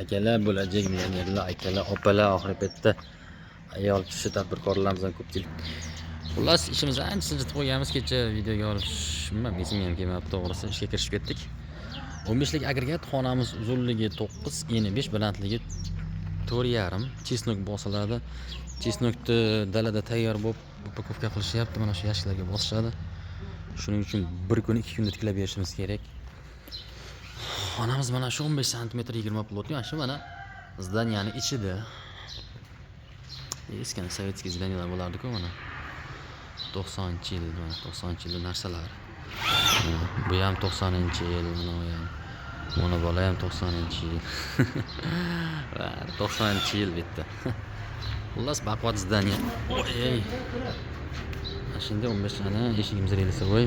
Akalar bo'lajak millionerlar, akalar, opalar, oxirgi paytda ayol kishi tadbirkorlarimizdan ko'pchilik. Xullas, ishimizni ancha sinchitib qo'yganmiz. Kecha videoga olish, bilmadim, esimga ham kelmayapti, to'g'risi. Ishga kirishib ketdik. 15 lik agregat, xonamiz uzunligi 9, eni 5, balandligi 4,5. Chesnok bosiladi. Chesnokni dalada tayyor bo'lib upakovka qilishyapti. Mana shu yashiklarga bosishadi. Shuning uchun 1 kun 2 kunda tiklab berishimiz kerak. Xonamiz mana shu 15 sm 20 plotni, mana shu mana zdaniyani ichida. Eski sovetskiy zdaniyalar bo'lardi-ku mana. 90-yil, mana 90-yil narsalar. Bu ham 90-yil, mana bola ham 90-yil. 90-yil bitta. Xullas baquvvat zdaniya. Oy. Shunda 15 ana eshigimiz relisi voy.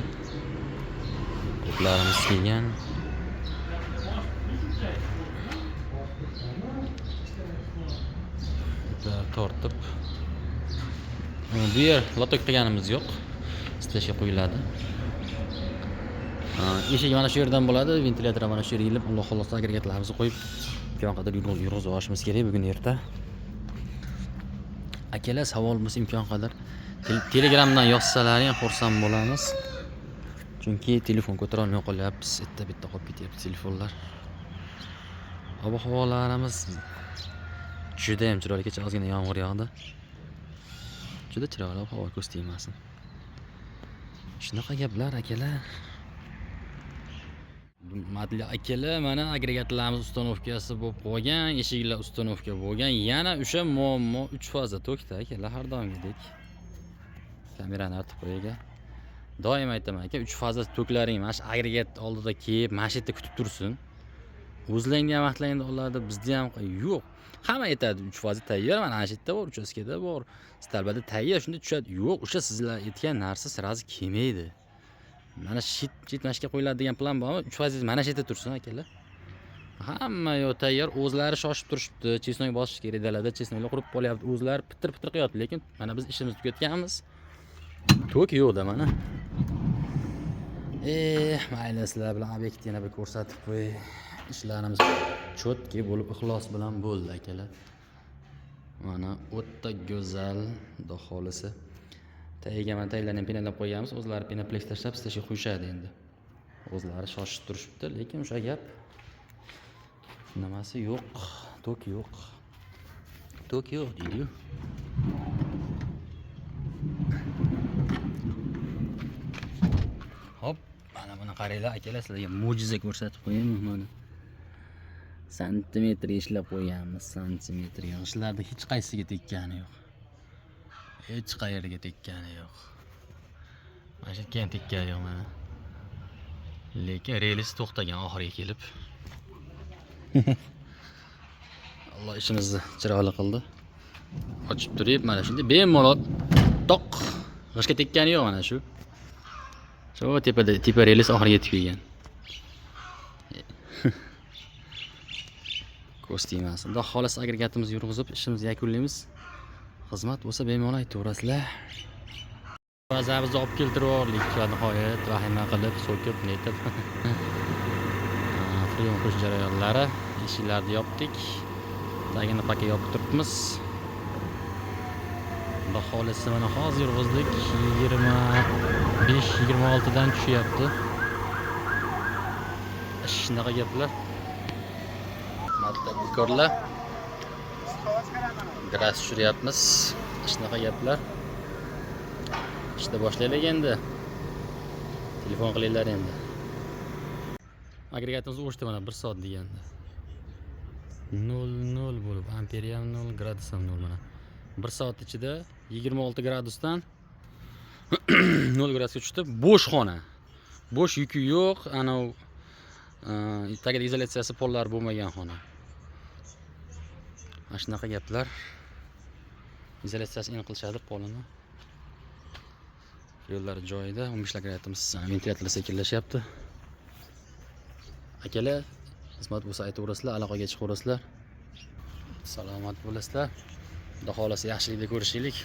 Qoplarimiz kelgan. Tortib. Bu yer lotok qilganimiz yo'q. Stashga qo'yiladi. Eshik mana shu yerdan bo'ladi, ventilyator mana shu yerga ilib, Alloh xolos agregatlarimizni qo'yib, imkon qadar yurg'izib olishimiz kerak bugun erta. Akalar, savol bo'lsa imkon qadar Telegramdan yozsalaring xursand bo'lamiz. Chunki telefon ko'tara olmay qolyapmiz, bitta qolib ketyapti telefonlar. Ob-havolarimiz juda ham chiroyli. Kecha ozgina yomg'ir yog'di. Juda chiroyli ob-havo, ko'z tegmasin. Shunaqa gaplar akalar. Hurmatli akalar, mana agregatlarimiz ustanovkasi bo'lib qolgan, eshiklar ustanovka bo'lgan. Yana o'sha muammo 3 faza tokda akalar, har doimgidek. Kamerani artib qo'yaga. Doim aytaman aka, 3 faza toklaring mana shu agregat oldida kelib, mana shu yerda kutib tursin. O'zlaringni ham vaqtlaringda oladi, bizda ham yo'q. Hamma aytadi 3 faza tayyor, mana shu yerda bor, uchastkada bor, stalbada tayyor, shunda tushadi. Yo'q, o'sha sizlar aytgan narsa sirazi kelmaydi. Mana shitmashga qo'yiladi degan plan bormi? 3 faza mana shu yerda tursin akalar. Hamma yo'q tayyor, o'zlari shoshib turishibdi. Chesnok bosish kerak dalada, chesnoklar qurib qolyapti. O'zlari pitir qilyapti, lekin mana biz ishimizni tugatganmiz. Tok yo'qda mana. Mayli, sizlar bilan obyektni yana bir ko'rsatib qo'y. İşlerimiz çotki bo'lib, ixlos bilan bo'ldi akalar. Mana o'ta go'zal daholisi. Tagiga mana taylarni penalab qo'yamiz. O'zlari penaplex tashlab stashga qo'yishadi endi. O'zlari shoshib turishibdi, lekin o'sha gap nimasi yo'q, tok yo'q. Tok yo'q deydi-yu. Hop, mana buni qaranglar akalar, sizlarga mo'jiza ko'rsatib qo'yaymi mana. Santimetr ishlab qo'yganmiz, santimetr. Yoshlarda hech qaysiga tekkani yo'q. Hech qayerga tekkani yo'q. Mana shu yerga tekkani yo'q mana. Lekin relis to'xtagan oxiriga kelib. Alloh ishimizni chiroyli qildi. Ochib turib, mana shunda bemalol toq g'ishga tekkani yo'q mana shu. Shu tepa relis oxiriga yetib kelgan. Ko'z tegmasin. Xudo xolos agregatimizni yurg'izib, ishimizni yakunlaymiz. Xizmat bo'lsa bemalol aytaverasizlar. Bazamizni olib keltirib yubordik va nihoyat vahima qilib, so'kib, netib. Freon qo'sh jarayonlari, eshiklarni yopdik. Tagini paka yopib turibmiz. Xudo xolos mana hozir yurg'izdik. 25-26 dan tushyapti. Shunaqa gaplar. Tadbirkorlar gras tushiryapmiz. Shunaqa gaplar. İşte boshlaylik endi. Telefon qilinglar endi. Agregatimiz o'chdi mana 1 soat deganda. 0 bo'lib, amperiya ham 0, gradus ham 0 mana. 1 soat ichida 26 gradusdan 0 gradusga tushdi. Bo'sh xona. Bo'sh yuki yo'q, ana tagida izolyatsiyasi pollar bo'lmagan xona. Mana shunaqa gaplar. Izolyatsiyasini qilishadi polini. Yo'llar joyida, 15 agregatimiz ventilyatorlar sekinlashyapti. Akalar, xizmat bo'lsa aytaverasizlar, aloqaga chiqaverasizlar. Salomat bo'lasizlar. Xudo xolasa yaxshilikda ko'rishaylik.